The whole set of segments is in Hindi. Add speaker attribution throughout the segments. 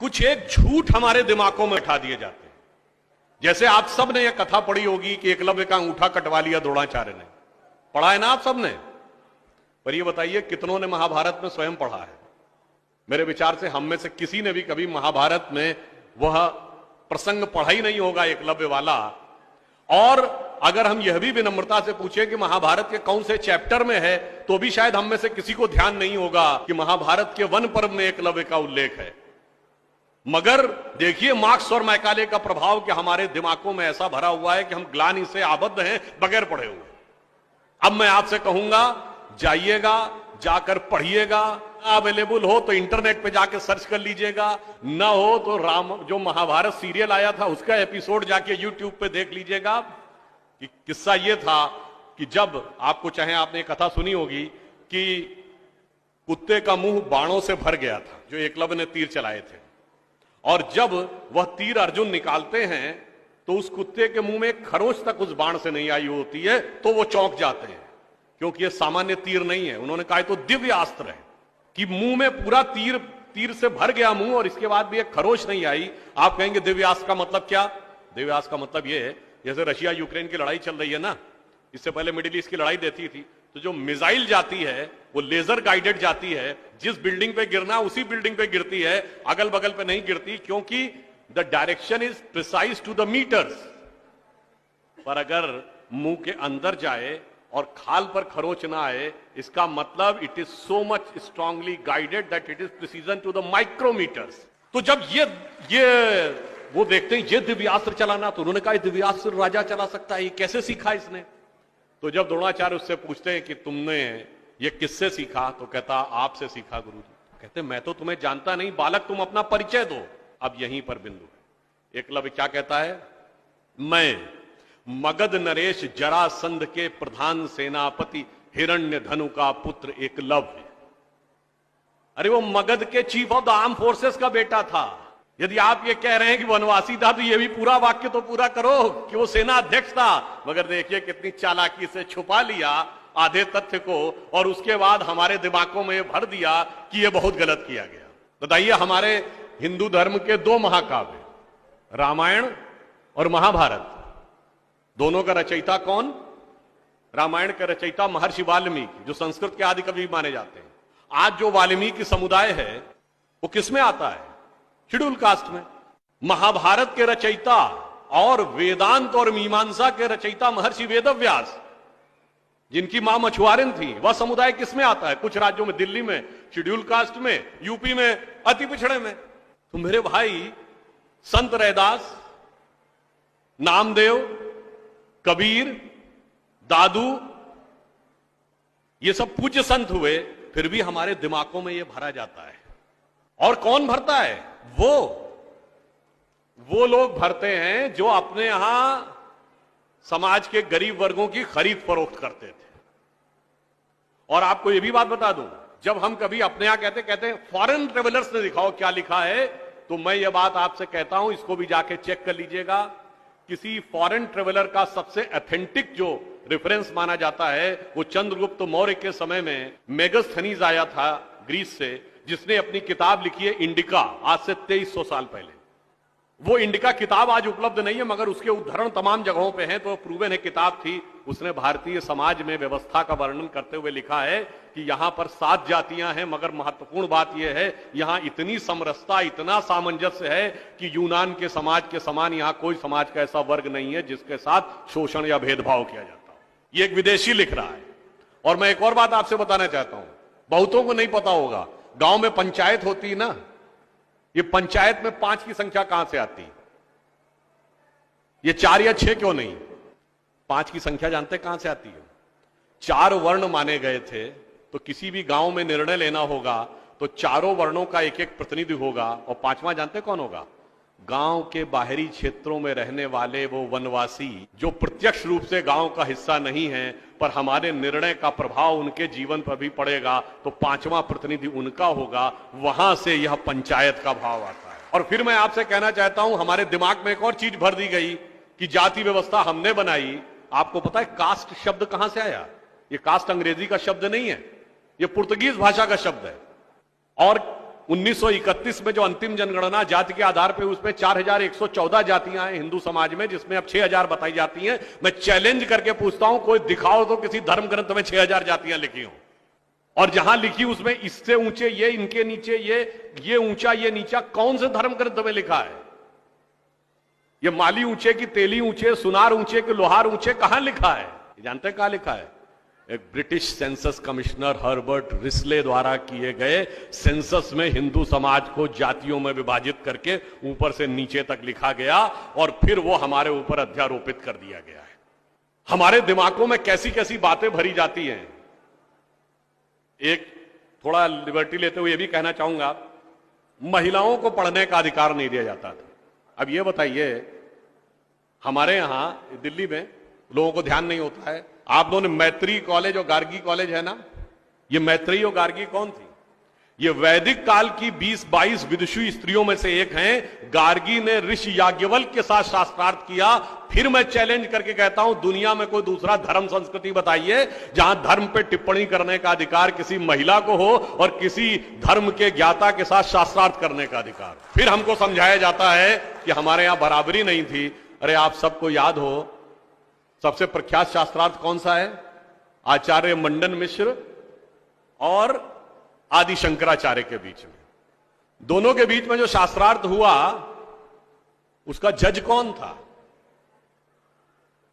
Speaker 1: कुछ एक झूठ हमारे दिमागों में उठा दिए जाते हैं। जैसे आप सब ने यह कथा पढ़ी होगी कि एकलव्य का अंगूठा कटवा लिया द्रोणाचार्य ने, पढ़ा है ना आप सब ने? पर यह बताइए कितनों ने महाभारत में स्वयं पढ़ा है? मेरे विचार से हम में से किसी ने भी कभी महाभारत में वह प्रसंग पढ़ा ही नहीं होगा एकलव्य वाला। और अगर हम यह भी विनम्रता से पूछे कि महाभारत के कौन से चैप्टर में है, तो भी शायद हम में से किसी को ध्यान नहीं होगा कि महाभारत के वन पर्व में एकलव्य का उल्लेख है। मगर देखिए मार्क्स और मैकाले का प्रभाव कि हमारे दिमागों में ऐसा भरा हुआ है कि हम ग्लानि से आबद्ध हैं बगैर पढ़े हुए। अब मैं आपसे कहूंगा, जाइएगा, जाकर पढ़िएगा। अवेलेबल हो तो इंटरनेट पे जाके सर्च कर लीजिएगा, ना हो तो राम जो महाभारत सीरियल आया था उसका एपिसोड जाके यूट्यूब पे देख लीजिएगा। कि किस्सा यह था कि जब आपको चाहे आपने कथा सुनी होगी कि कुत्ते का मुंह बाणों से भर गया था जो एकलव्य ने तीर चलाए थे, और जब वह तीर अर्जुन निकालते हैं तो उस कुत्ते के मुंह में एक खरोंच तक उस बाण से नहीं आई होती है, तो वो चौंक जाते हैं क्योंकि ये सामान्य तीर नहीं है। उन्होंने कहा तो दिव्य अस्त्र है कि मुंह में पूरा तीर से भर गया मुंह और इसके बाद भी एक खरोंच नहीं आई। आप कहेंगे दिव्यास्त्र का मतलब क्या? दिव्यास्त्र का मतलब यह है जैसे रशिया यूक्रेन की लड़ाई चल रही है ना, इससे पहले मिडिल ईस्ट की लड़ाई देती थी, तो जो मिसाइल जाती है वो लेजर गाइडेड जाती है, जिस बिल्डिंग पे गिरना उसी बिल्डिंग पे गिरती है, अगल बगल पे नहीं गिरती, क्योंकि the direction is precise to the metres. पर अगर मुंह के अंदर जाए और खाल पर खरोच ना आए, इसका मतलब it is so much strongly guided that it is precision to the micrometres. तो जब ये वो देखते हैं ये दिव्यास्त्र चलाना, तो उन्होंने कहा दिव्यास्त्र राजा चला सकता है, ये कैसे सीखा इसने? तो जब द्रोणाचार्य उससे पूछते हैं कि तुमने ये किससे सीखा, तो कहता आपसे सीखा गुरुजी। कहते मैं तो तुम्हें जानता नहीं बालक, तुम अपना परिचय दो। अब यहीं पर बिंदु है। एकलव्य क्या कहता है? मैं मगध नरेश जरासंध के प्रधान सेनापति हिरण्यधनु का पुत्र एकलव्य। अरे वो मगध के chief of the arm forces का बेटा था। यदि आप ये कह रहे हैं कि वनवासी था, तो ये भी पूरा वाक्य तो पूरा करो कि वो सेना अध्यक्ष था। मगर देखिए कितनी चालाकी से छुपा लिया आधे तथ्य को, और उसके बाद हमारे दिमागों में भर दिया कि ये बहुत गलत किया गया। बताइए, हमारे हिंदू धर्म के दो महाकाव्य रामायण और महाभारत, दोनों का रचयिता कौन? रामायण का रचयिता महर्षि वाल्मीकि, जो संस्कृत के आदि कवि माने जाते हैं। आज जो वाल्मीकि समुदाय है वो किसमें आता है? शेड्यूल कास्ट में। महाभारत के रचयिता और वेदांत और मीमांसा के रचयिता महर्षि वेदव्यास, जिनकी मां मछुआरिन थी, वह समुदाय किसमें आता है? कुछ राज्यों में, दिल्ली में शेड्यूल कास्ट में, यूपी में अति पिछड़े में। तो मेरे भाई, संत रैदास, नामदेव, कबीर, दादू, ये सब पूज्य संत हुए, फिर भी हमारे दिमागों में ये भरा जाता है। और कौन भरता है? वो लोग भरते हैं जो अपने यहां समाज के गरीब वर्गों की खरीद फरोख्त करते थे। और आपको यह भी बात बता दूं, जब हम कभी अपने यहां कहते हैं फॉरेन ट्रेवलर्स ने दिखाओ क्या लिखा है, तो मैं यह बात आपसे कहता हूं, इसको भी जाके चेक कर लीजिएगा। किसी फॉरेन ट्रेवलर का सबसे ऑथेंटिक जो रेफरेंस माना जाता है वो चंद्रगुप्त मौर्य के समय में मेगास्थनीज आया था ग्रीस से, जिसने अपनी किताब लिखी है इंडिका, आज से 2300 साल पहले। वो इंडिका किताब आज उपलब्ध नहीं है, मगर उसके उदाहरण तमाम जगहों पे हैं, तो प्रूवन है किताब थी। उसने भारतीय समाज में व्यवस्था का वर्णन करते हुए लिखा है कि यहां पर 7 जातियां हैं, मगर महत्वपूर्ण बात यह है यहां इतनी समरसता, इतना सामंजस्य है कि यूनान के समाज के समान यहां कोई समाज का ऐसा वर्ग नहीं है जिसके साथ शोषण या भेदभाव किया जाता हो। ये एक विदेशी लिख रहा है। और मैं एक और बात आपसे बताना चाहता हूं, बहुतों को नहीं पता होगा, गांव में पंचायत होती है ना, ये पंचायत में 5 की संख्या कहां से आती? ये 4 या 6 क्यों नहीं? 5 की संख्या जानते कहां से आती है? 4 वर्ण माने गए थे, तो किसी भी गांव में निर्णय लेना होगा तो चारों वर्णों का एक एक प्रतिनिधि होगा, और 5वां जानते कौन होगा? गांव के बाहरी क्षेत्रों में रहने वाले वो वनवासी जो प्रत्यक्ष रूप से गांव का हिस्सा नहीं है, पर हमारे निर्णय का प्रभाव उनके जीवन पर भी पड़ेगा, तो 5वां प्रतिनिधि उनका होगा। वहां से यह पंचायत का भाव आता है। और फिर मैं आपसे कहना चाहता हूं, हमारे दिमाग में एक और चीज भर दी गई कि जाति व्यवस्था हमने बनाई। आपको पता है कास्ट शब्द कहां से आया? ये कास्ट अंग्रेजी का शब्द नहीं है, ये पुर्तगीज भाषा का शब्द है। और 1931 में जो अंतिम जनगणना जाति के आधार पर उसमें 4114 जातियां हैं हिंदू समाज में, जिसमें अब 6000 बताई जाती हैं। मैं चैलेंज करके पूछता हूं, कोई दिखाओ तो किसी धर्म ग्रंथ में 6000 जातियां लिखी हो, और जहां लिखी उसमें इससे ऊंचे ये, इनके नीचे ये ऊंचा ये नीचा, कौन से धर्म ग्रंथ में लिखा है? ये माली ऊंचे की तेली ऊंचे, सुनार ऊंचे कि लोहार ऊंचे, कहां लिखा है? जानते हैं कहां लिखा है? एक British census commissioner Herbert Risley द्वारा किए गए सेंसस में हिंदू समाज को जातियों में विभाजित करके ऊपर से नीचे तक लिखा गया, और फिर वो हमारे ऊपर अध्यारोपित कर दिया गया है। हमारे दिमागों में कैसी कैसी बातें भरी जाती हैं। एक थोड़ा लिबर्टी लेते हुए यह भी कहना चाहूंगा, महिलाओं को पढ़ने का अधिकार नहीं दिया जाता था। अब यह बताइए, हमारे यहां दिल्ली में लोगों को ध्यान नहीं होता है, आप लोगों ने मैत्री कॉलेज और गार्गी कॉलेज है ना, ये मैत्री और गार्गी कौन थी? ये वैदिक काल की 20-22 विदुषी स्त्रियों में से एक हैं। गार्गी ने ऋषि याज्ञवल्क्य के साथ शास्त्रार्थ किया। फिर मैं चैलेंज करके कहता हूं, दुनिया में कोई दूसरा धर्म संस्कृति बताइए जहां धर्म पे टिप्पणी करने का अधिकार किसी महिला को हो और किसी धर्म के ज्ञाता के साथ शास्त्रार्थ करने का अधिकार। फिर हमको समझाया जाता है कि हमारे यहां बराबरी नहीं थी। अरे आप सबको याद हो, सबसे प्रख्यात शास्त्रार्थ कौन सा है? आचार्य मंडन मिश्र और आदि शंकराचार्य के बीच में। दोनों के बीच में जो शास्त्रार्थ हुआ, उसका जज कौन था?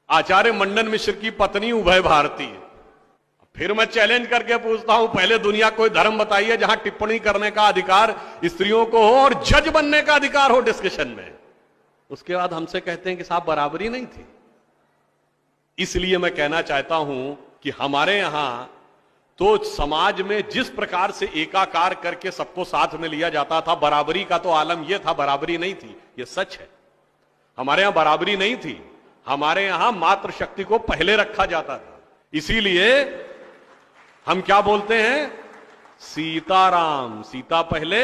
Speaker 1: आचार्य मंडन मिश्र की पत्नी उभय भारती। फिर मैं चैलेंज करके पूछता हूं, पहले दुनिया कोई धर्म बताइए जहां टिप्पणी करने का अधिकार स्त्रियों को हो और जज बनने का अधिकार हो डिस्कशन में। उसके बाद हमसे कहते हैं कि साहब बराबरी नहीं थी। इसलिए मैं कहना चाहता हूं कि हमारे यहां तो समाज में जिस प्रकार से एकाकार करके सबको साथ में लिया जाता था, बराबरी का तो आलम यह था, बराबरी नहीं थी। यह सच है, हमारे यहां बराबरी नहीं थी। हमारे यहां मातृशक्ति को पहले रखा जाता था। इसीलिए हम क्या बोलते हैं? सीताराम, सीता पहले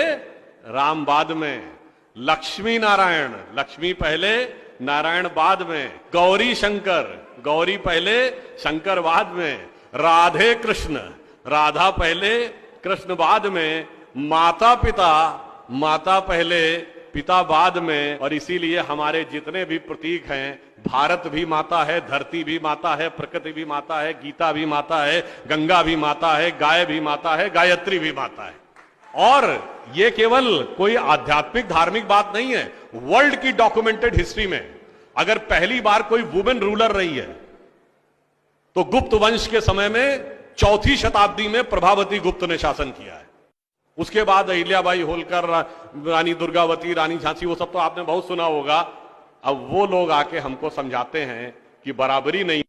Speaker 1: राम बाद में। लक्ष्मी नारायण, लक्ष्मी पहले नारायण बाद में। गौरी शंकर, गौरी पहले शंकर बाद में। राधे कृष्ण, राधा पहले कृष्ण बाद में। माता पिता, माता पहले पिता बाद में। और इसीलिए हमारे जितने भी प्रतीक हैं, भारत भी माता है, धरती भी माता है, प्रकृति भी माता है, गीता भी माता है, गंगा भी माता है, गाय भी माता है, गायत्री भी माता है। और ये केवल कोई आध्यात्मिक धार्मिक बात नहीं है। वर्ल्ड की डॉक्यूमेंटेड हिस्ट्री में अगर पहली बार कोई वुमेन रूलर रही है तो गुप्त वंश के समय में 4वीं शताब्दी में प्रभावती गुप्त ने शासन किया है। उसके बाद अहिल्याबाई होलकर, रानी दुर्गावती, रानी झांसी, वो सब तो आपने बहुत सुना होगा। अब वो लोग आके हमको समझाते हैं कि बराबरी नहीं